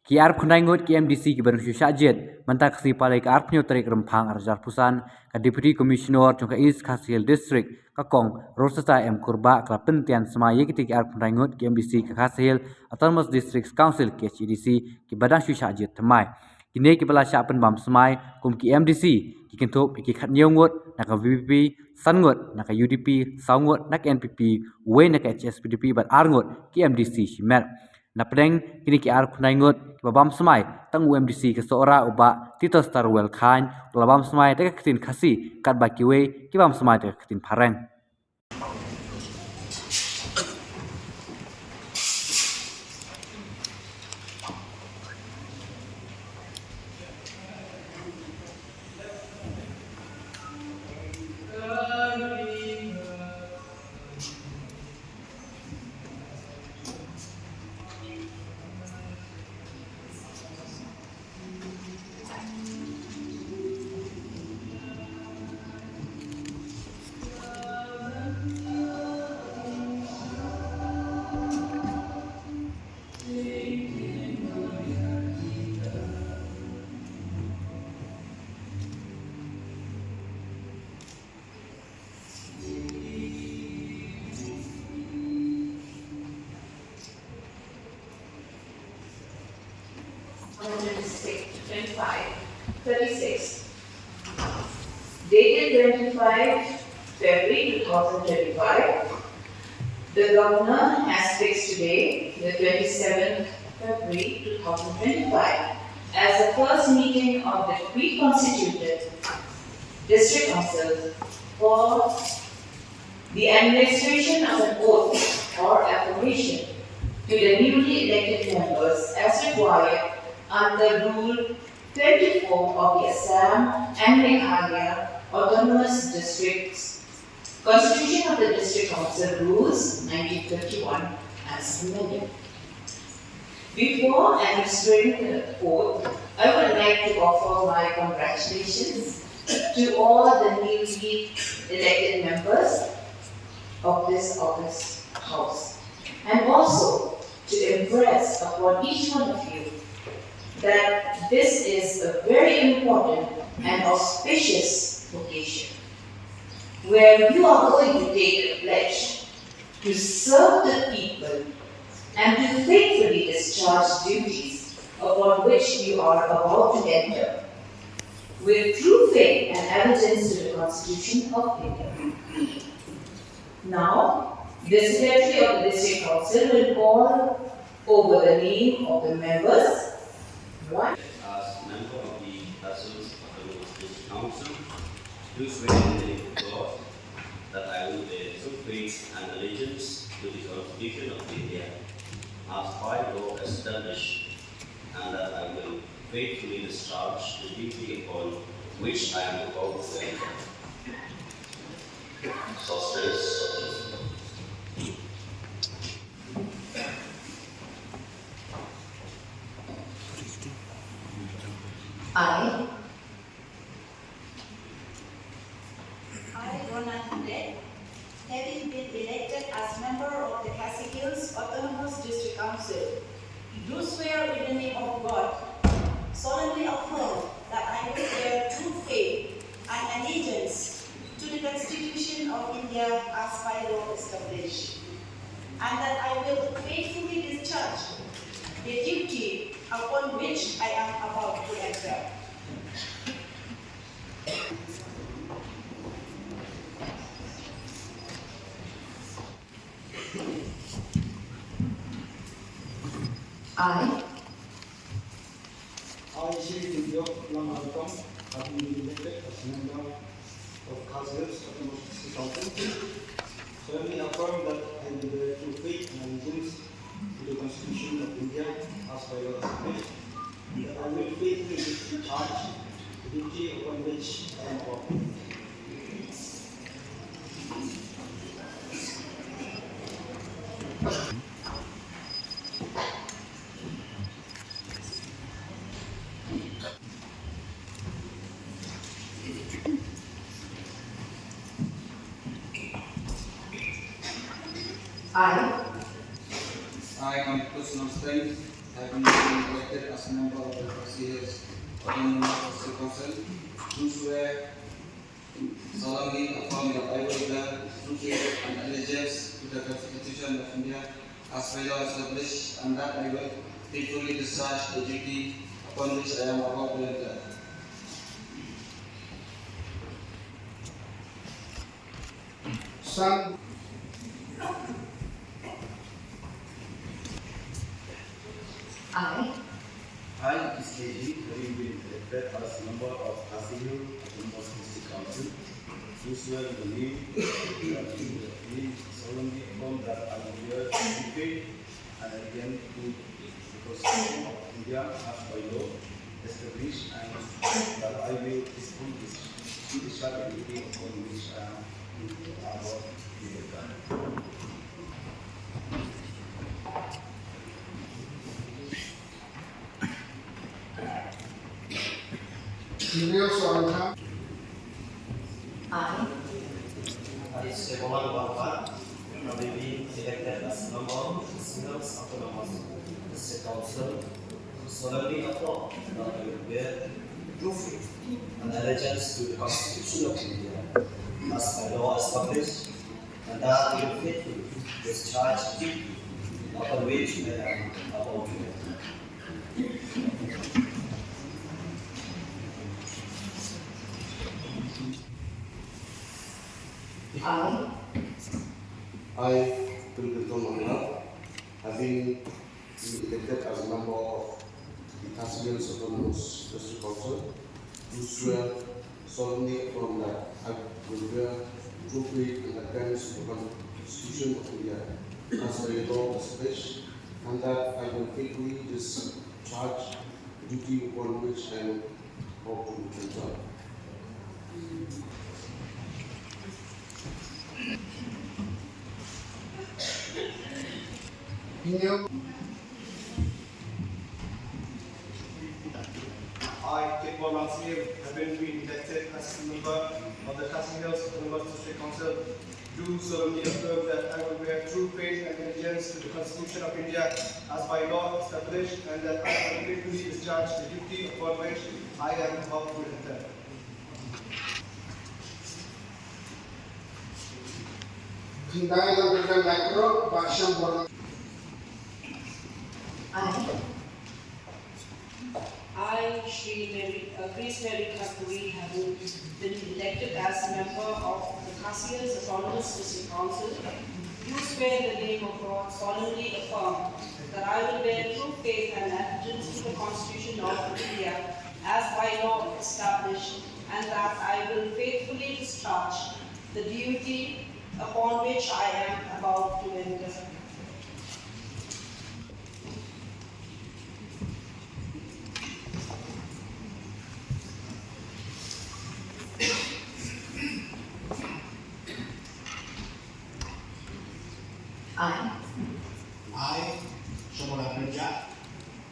Ki arp khundai ngut ki MDC ki barang syusha jet manta kasi palai ka arp nyo tarik rempang arjar pusan ka Deputy Commissioner chung ka East Khasiel District ka kong Rosata M Kurbah ka pentian Smai ki ki arp khundai ngut ki MDC ka Khasiel Autonomous Districts Council KHADC ki barang syusha jet Thymmai kini ki pala sya pen bam Smai kum ki MDC ki kintup ki khat nyong ngut nak VPP san ngut nak UDP saw ngut nak NPP we nak HSPDP bat ar ngut ki MDC shimer na pedeng kini ki ar khundai ngut babam Smai tang UMDC ke seora uba tito star well khan babam Smai te ketin khasi kat ba kiwe ki bam Smai te ketin pareng. Dated 25 February 2025, the Governor has fixed today, the 27th February 2025, as the first meeting of the reconstituted District Council for the administration of an oath or affirmation to the newly elected members as required under Rule 24 of the Assam and Meghalaya Autonomous Districts Constitution of the District Council Rules 1951 as amended. Before administering the oath, I would like to offer my congratulations to all the newly elected members of this August House, and also to impress upon each one of you that this is a very important and auspicious occasion where you are going to take a pledge to serve the people and to faithfully discharge duties upon which you are about to enter with true faith and allegiance to the Constitution of India. Now, the Secretary of the District Council will call over the name of the members. One. As member of the Council's Autonomous District Council, do swear in the name of God that I will bear true faith and allegiance to the Constitution of India as by law established, and that I will faithfully discharge the duty upon which I am about to enter. Solstice. I, Ngut, having been elected as member of the KHADC Autonomous District Council, do swear in the name of God, solemnly affirm that I will bear true faith and allegiance to the Constitution of India as by law established, and that I will faithfully discharge the duty upon which I am about to enter. I, Shri Kurbah, having been elected as member of KHADC Autonomous District Council, solemnly affirm that I will bear true faith and allegiance to the Constitution of India as by law established, that I will faithfully discharge the duty upon which I am about. I, I, on personal strength, having been elected as a member of the KHADC Autonomous District Council, do swear solemnly affirm that I will bear true faith and allegiance to the Constitution of India as by law established, and that I will faithfully discharge the duty upon which I am about to enter. Son. I, KG, having been elected as member of KHADC Autonomous District Council, do swear in the name solemnly affirm that I will bear true faith and allegiance to the Constitution of India as by law established, and that I will faithfully discharge the duty upon which I am about to enter. I, Sekolah Bapak, having been elected as member of the Singles Autonomous District Council, solemnly affirm that I will bear true faith and allegiance to the Constitution of India as by law established, and that I will faithfully discharge the duty upon which I am about to enter. I, Kurbah, having been elected as a member of the KHADC Autonomous District Council, do swear solemnly affirm that I will bear true faith and allegiance to the Constitution of India as by law established, and that I will faithfully discharge the duty upon which I am about to enter. I, Thymmai, having been elected as a member of the KHADC Autonomous District Council, do solemnly affirm that I will bear true faith and allegiance to the Constitution of India as by law established, and that I will faithfully discharge the duty upon which I am about to enter. I, Grace Mary Kasturi, having been elected as member of the KHADC Autonomous District Council, do swear in the name of God solemnly affirm that I will bear true faith and allegiance to the Constitution of India as by law established, and that I will faithfully discharge the duty upon which I am about to enter. I,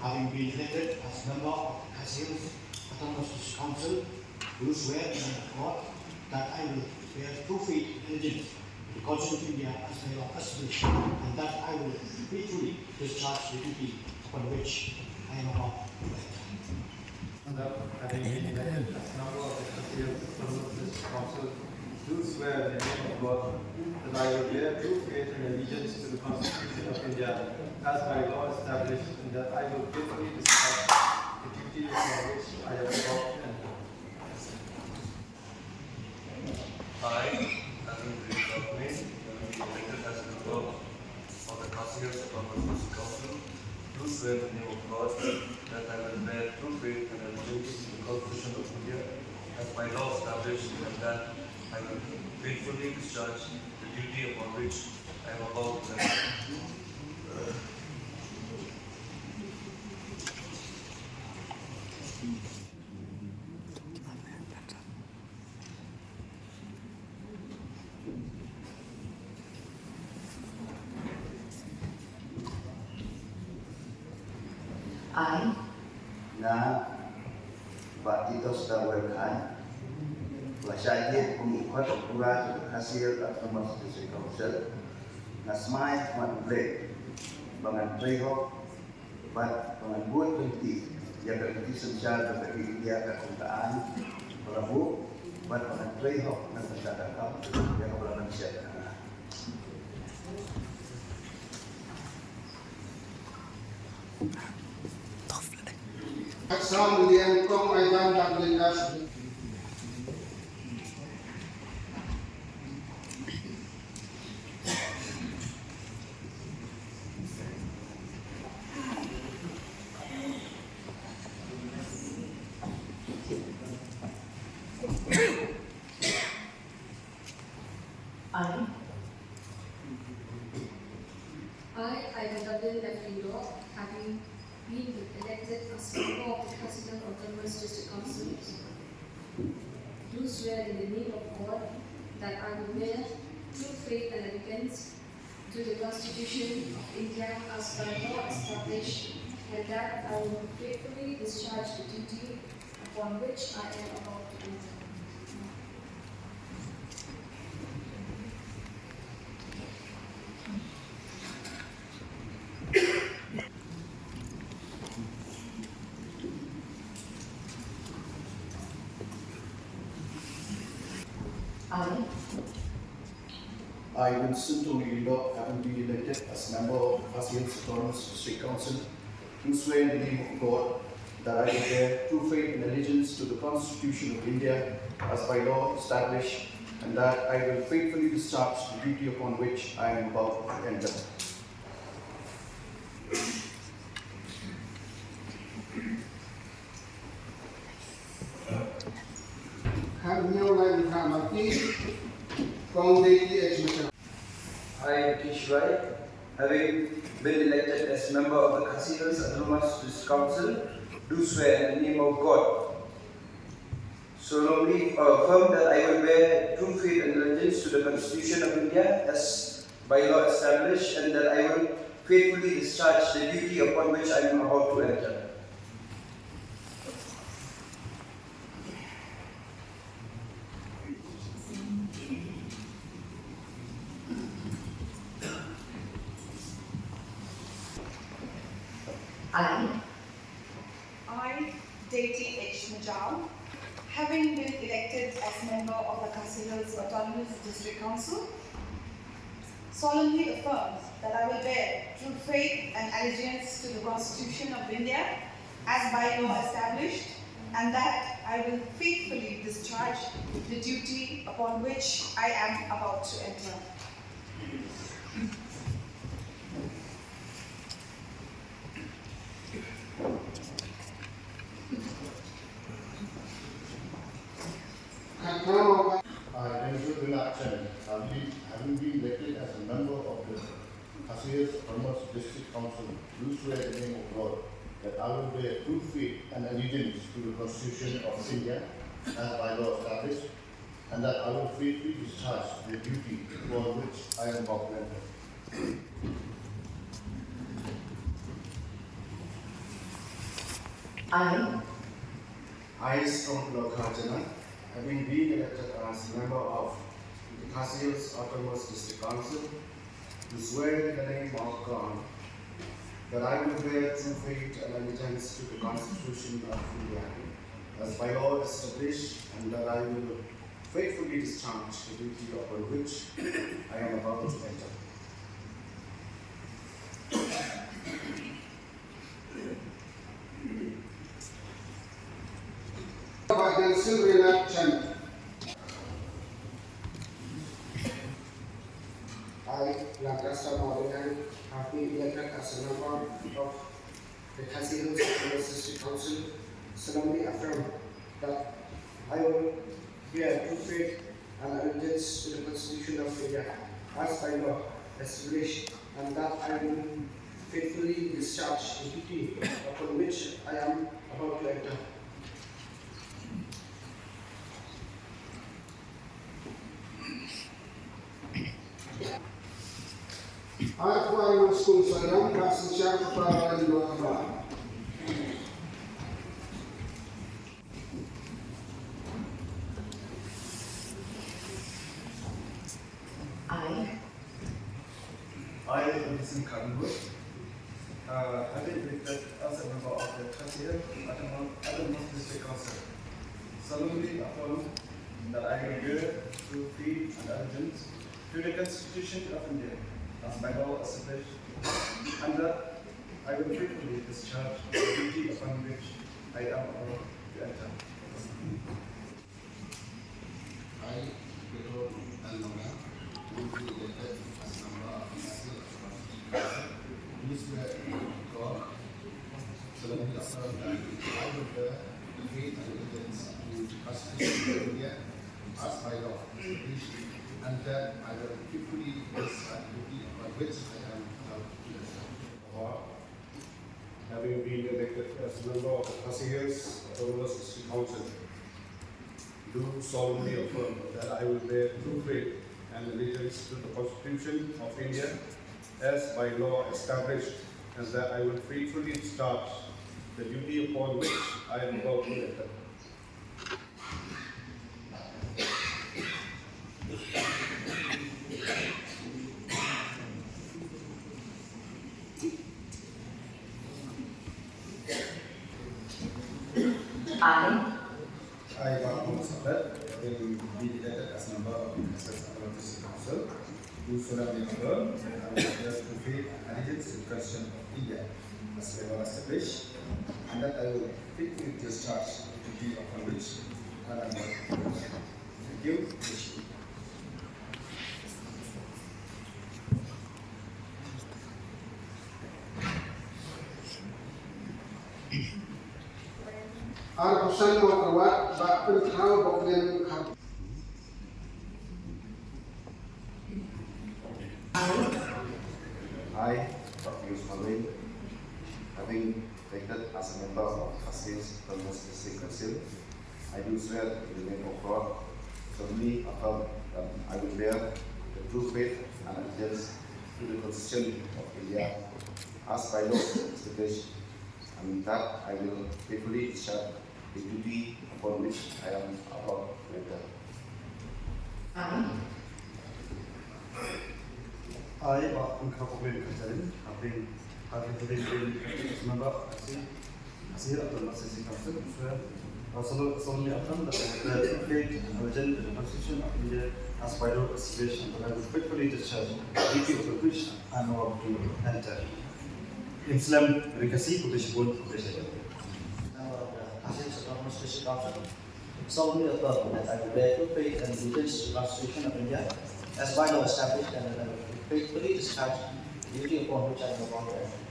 having been elected as member of KHADC Autonomous District Council, do swear in God that I will bear true faith and allegiance to the Constitution of India as by law established, and that I will faithfully discharge the duty upon which I am about to enter. Having been elected as member of the KHADC Autonomous District Council, do swear in the name of God that I will bear true faith and allegiance to the Constitution of India as by law established, and that I will faithfully discharge the duty upon which I am about to enter. I, having been elected as a member of the KHADC Autonomous District Council, do swear in the name of God that I will bear true faith and allegiance to the Constitution of India as by law established, and that I will faithfully discharge the duty upon which I am about to enter. I, Na Batitos Dawelkan, Lasyaje pengikut Kurbah hasil Autonomous District Council, na Smai Khmat bangan Prihok buat pengabuan penting yang berarti sejarah bagi India kekuntaan Prabu buat pengatrai hok dan pencatatkan yang keberadaan siapa. Sound lian kong ay dan dan lindas. I, Idadan Lafilo, having been elected as member of the President of the Autonomous District Council, do swear in the name of God that I will bear true faith and allegiance to the Constitution of India as by law established, and that I will faithfully discharge the duty upon which I am about to enter. I, Winston Tolido, having been elected as member of Khasiel's Autonomous District Council, do swear in the name of God that I will bear true faith and allegiance to the Constitution of India as by law established, and that I will faithfully discharge the duty upon which I am about to enter. Have no line Hamati, Kong KHADC. I, Thymmai, having been elected as member of the KHADC Autonomous Council, do swear in the name of God, solemnly affirm that I will bear true faith and allegiance to the Constitution of India as by law established, and that I will faithfully discharge the duty upon which I am about to enter. I, Deity H. Majau, having been elected as member of the KHADC Autonomous District Council, solemnly affirm that I will bear true faith and allegiance to the Constitution of India as by law established, and that I will faithfully discharge the duty upon which I am about to enter. I, Ngut, having been elected as a member of the KHADC Autonomous District Council, do swear in the name of God that I will bear true faith and allegiance to the Constitution of India as by law established, and that I will faithfully discharge the duty upon which I am about to enter. I, Strong Lokajana, having been elected as member of the KHADC Autonomous District Council, do swear in the name of God that I will bear true faith and allegiance to the Constitution of India as by law established, and that I will faithfully discharge the duty upon which I am about to enter. I, Lancaster Morgan, have been elected as a member of the KHADC Autonomous District Council, solemnly affirm that I will bear true faith and allegiance to the Constitution of India as by law established, and that I will faithfully discharge the duty upon which I am about to enter. Aku akan school saya kasih siapa yang dua abang. I, Ngut, I've been elected as a member of the KHADC Autonomous District Council. Solemnly affirm that I will bear true faith and allegiance to the Constitution of India as by law established, and that I will faithfully discharge the duty upon which I am about to enter. I, Pedro Alonga, will be elected as member of the National Autonomous Council. Do swear God solemnly affirm that I will bear the faith and allegiance to the Constitution of India as by law established, and that I will faithfully discharge the duty upon which I am about to enter. Or, having been elected as member of the KHADC Autonomous District Council, do solemnly affirm that I will bear true faith and allegiance to the Constitution of India as by law established, and that I will faithfully discharge the duty upon which I am about to enter. I, Bakum Sabat, having been elected as member of the Autonomous District Council, do solemnly affirm that I will bear true faith and allegiance to the Constitution of India as by law established, and that I will faithfully discharge the duty upon which I am about to enter. Thank you. Pesan mau keluar, bak berkau boklen I, Dr. Smai, having elected as a member of KHADC Autonomous District Council, I do swear in the name of God, solemnly affirm that I will bear the true faith and allegiance to the Constitution of India as by law established, and that I will faithfully discharge the duty upon which I am about to enter. I, Bakum Sabat, having been a member of the KHADC Autonomous District Council, swear solemnly affirm that I will bear true faith and allegiance to the Constitution of India as by law established, and that I will faithfully discharge the duty upon which I am about to enter. Islam Rikasi Kudishbun Kudishbun. KHADC Autonomous District Council, solemnly affirm that I will bear true faith and allegiance to the Constitution of India as by law established, and that I will faithfully discharge the duty upon which I am about to enter.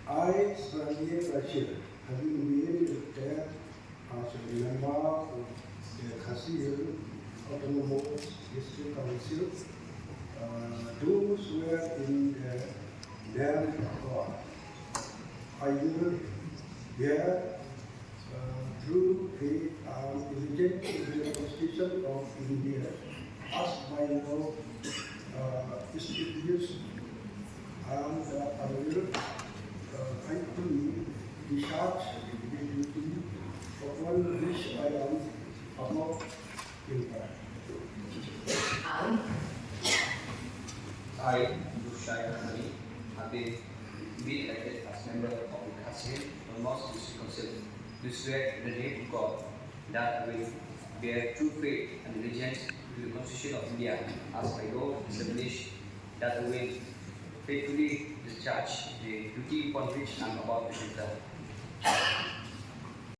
I, Smai Rashid, having been elected as a member of the KHADC Autonomous District Council, do swear in the name of God. I will bear true faith and allegiance to the Constitution of India as by law established, and I will faithfully discharge the duty upon which I am about to enter. I, Bushai Ali, have been elected as member of the KHADC Autonomous District Council, do swear in the name of God that I will bear true faith and allegiance to the Constitution of India as by law established, that I will faithfully discharge the duty upon which I am about to enter.